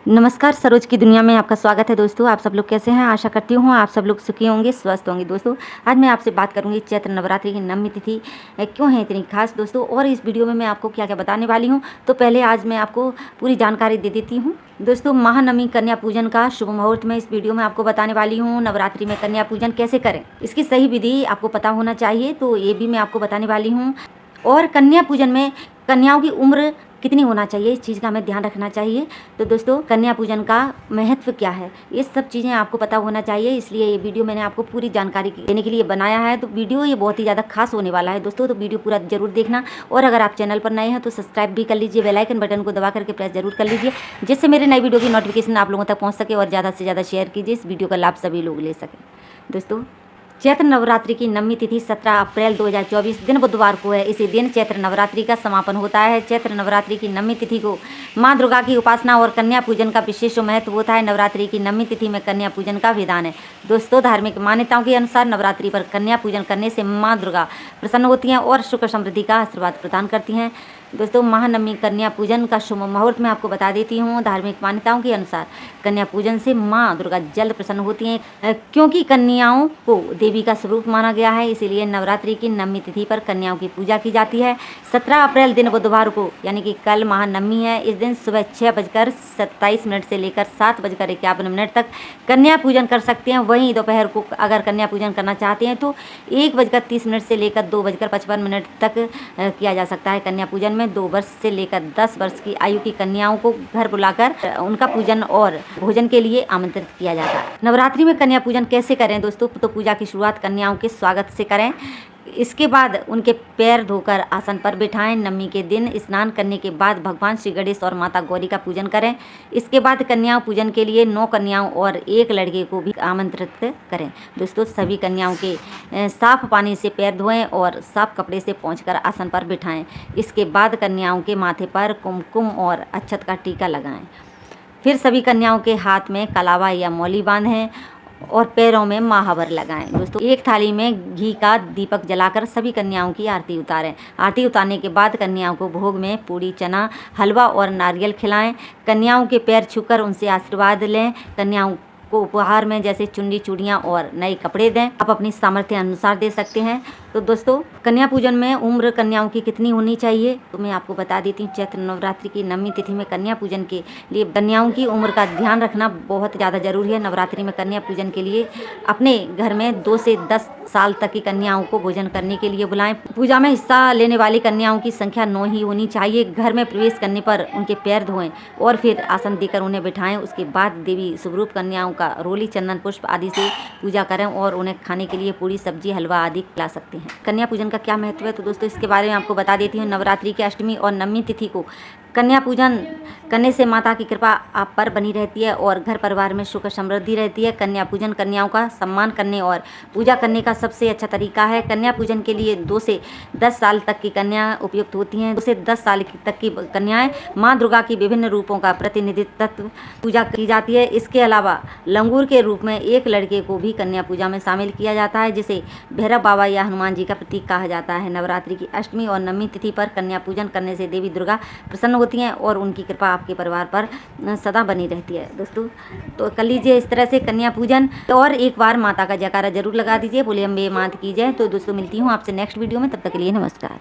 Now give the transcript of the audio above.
नमस्कार, सरोज की दुनिया में आपका स्वागत है दोस्तों। आप सब लोग कैसे हैं? आशा करती हूँ आप सब लोग सुखी होंगे, स्वस्थ होंगे। दोस्तों आज मैं आपसे बात करूँगी चैत्र नवरात्रि की नवमी तिथि क्यों है इतनी खास दोस्तों, और इस वीडियो में मैं आपको क्या क्या बताने वाली हूँ। तो पहले आज मैं आपको पूरी जानकारी दे देती हूँ। दोस्तों महानवमी कन्या पूजन का शुभ मुहूर्त में इस वीडियो में आपको बताने वाली हूँ। नवरात्रि में कन्या पूजन कैसे करें, इसकी सही विधि आपको पता होना चाहिए, तो ये भी मैं आपको बताने वाली हूँ। और कन्या पूजन में कन्याओं की उम्र कितनी होना चाहिए, इस चीज़ का हमें ध्यान रखना चाहिए। तो दोस्तों कन्या पूजन का महत्व क्या है, ये सब चीज़ें आपको पता होना चाहिए, इसलिए ये वीडियो मैंने आपको पूरी जानकारी देने के लिए बनाया है। तो वीडियो ये बहुत ही ज़्यादा खास होने वाला है दोस्तों, तो वीडियो पूरा जरूर देखना। और अगर आप चैनल पर नए हैं तो सब्सक्राइब भी कर लीजिए, बेल आइकन बटन को दबा करके प्रेस जरूर कर लीजिए, जिससे मेरे नई वीडियो की नोटिफिकेशन आप लोगों तक पहुँच सके और ज़्यादा से ज़्यादा शेयर कीजिए, इस वीडियो का लाभ सभी लोग ले सकें। दोस्तों चैत्र नवरात्रि की नवमी तिथि 17 अप्रैल 2024 दिन बुधवार को है। इसी दिन चैत्र नवरात्रि का समापन होता है। चैत्र नवरात्रि की नवमी तिथि को मां दुर्गा की उपासना और कन्या पूजन का विशेष महत्व होता है। नवरात्रि की नवमी तिथि में कन्या पूजन का विधान है। दोस्तों धार्मिक मान्यताओं के अनुसार नवरात्रि पर कन्या पूजन करने से मां दुर्गा प्रसन्न होती हैं और सुख समृद्धि का आशीर्वाद प्रदान करती हैं। दोस्तों महानवमी कन्या पूजन का शुभ मुहूर्त मैं आपको बता देती हूँ। धार्मिक मान्यताओं के अनुसार कन्या पूजन से मां दुर्गा जल्द प्रसन्न होती हैं, क्योंकि कन्याओं को देवी का स्वरूप माना गया है, इसीलिए नवरात्रि की नवमी तिथि पर कन्याओं की पूजा की जाती है। 17 अप्रैल दिन बुधवार को यानी कि कल महानवमी है। इस दिन सुबह 6:27 से लेकर 7:51 तक कन्या पूजन कर सकते हैं। वहीं दोपहर को अगर कन्या पूजन करना चाहते हैं तो 1:30 से लेकर 2:55 तक किया जा सकता है। कन्या पूजन में 2 वर्ष से लेकर 10 वर्ष की आयु की कन्याओं को घर बुलाकर उनका पूजन और भोजन के लिए आमंत्रित किया जाता है। नवरात्रि में कन्या पूजन कैसे करें दोस्तों, तो पूजा की शुरुआत कन्याओं के स्वागत से करें। इसके बाद उनके पैर धोकर आसन पर बिठाएं। नवमी के दिन स्नान करने के बाद भगवान श्री गणेश और माता गौरी का पूजन करें। इसके बाद कन्याओं पूजन के लिए 9 कन्याओं और 1 लड़के को भी आमंत्रित करें। दोस्तों सभी कन्याओं के साफ पानी से पैर धोएं और साफ कपड़े से पोंछकर आसन पर बिठाएं। इसके बाद कन्याओं के माथे पर कुमकुम और अक्षत का टीका लगाएं। फिर सभी कन्याओं के हाथ में कलावा या मौली बांधें और पैरों में महावर लगाएं। दोस्तों एक थाली में घी का दीपक जलाकर सभी कन्याओं की आरती उतारें। आरती उतारने के बाद कन्याओं को भोग में पूड़ी, चना, हलवा और नारियल खिलाएं। कन्याओं के पैर छूकर उनसे आशीर्वाद लें। कन्याओं को उपहार में जैसे चुन्नी, चूड़ियाँ और नए कपड़े दें। आप अपनी सामर्थ्य अनुसार दे सकते हैं। तो दोस्तों कन्या पूजन में उम्र कन्याओं की कितनी होनी चाहिए, तो मैं आपको बता देती हूँ। चैत्र नवरात्रि की नवमी तिथि में कन्या पूजन के लिए कन्याओं की उम्र का ध्यान रखना बहुत ज़्यादा जरूरी है। नवरात्रि में कन्या पूजन के लिए अपने घर में 2 से 10 साल तक की कन्याओं को भोजन करने के लिए बुलाएं। पूजा में हिस्सा लेने वाली कन्याओं की संख्या 9 ही होनी चाहिए। घर में प्रवेश करने पर उनके पैर धोएं और फिर आसन देकर उन्हें बिठाएं। उसके बाद देवी स्वरूप कन्याओं का रोली, चंदन, पुष्प आदि से पूजा करें और उन्हें खाने के लिए पूरी, सब्जी, हलवा आदि खिला सकते हैं। कन्या पूजन का क्या महत्व है, तो दोस्तों इसके बारे में आपको बता देती हूँ। नवरात्रि की अष्टमी और नवमी तिथि को कन्या पूजन करने से माता की कृपा आप पर बनी रहती है और घर परिवार में सुख समृद्धि रहती है। कन्या पूजन कन्याओं का सम्मान करने और पूजा करने का सबसे अच्छा तरीका है। कन्या पूजन के लिए 2 से 10 साल तक की कन्या उपयुक्त होती हैं। 2 से 10 साल तक की कन्याएं माँ दुर्गा की विभिन्न रूपों का प्रतिनिधित्व पूजा की जाती है। इसके अलावा लंगूर के रूप में 1 लड़के को भी कन्या पूजा में शामिल किया जाता है, जिसे भैरव बाबा या हनुमान जी का प्रतीक कहा जाता है। नवरात्रि की अष्टमी और नवमी तिथि पर कन्या पूजन करने से देवी दुर्गा प्रसन्न होती हैं और उनकी कृपा आपके परिवार पर सदा बनी रहती है। दोस्तों तो कर लीजिए इस तरह से कन्या पूजन, और एक बार माता का जयकारा जरूर लगा दीजिए, बोले अम्बे मात की जय। तो दोस्तों मिलती हूँ आपसे नेक्स्ट वीडियो में, तब तक के लिए नमस्कार।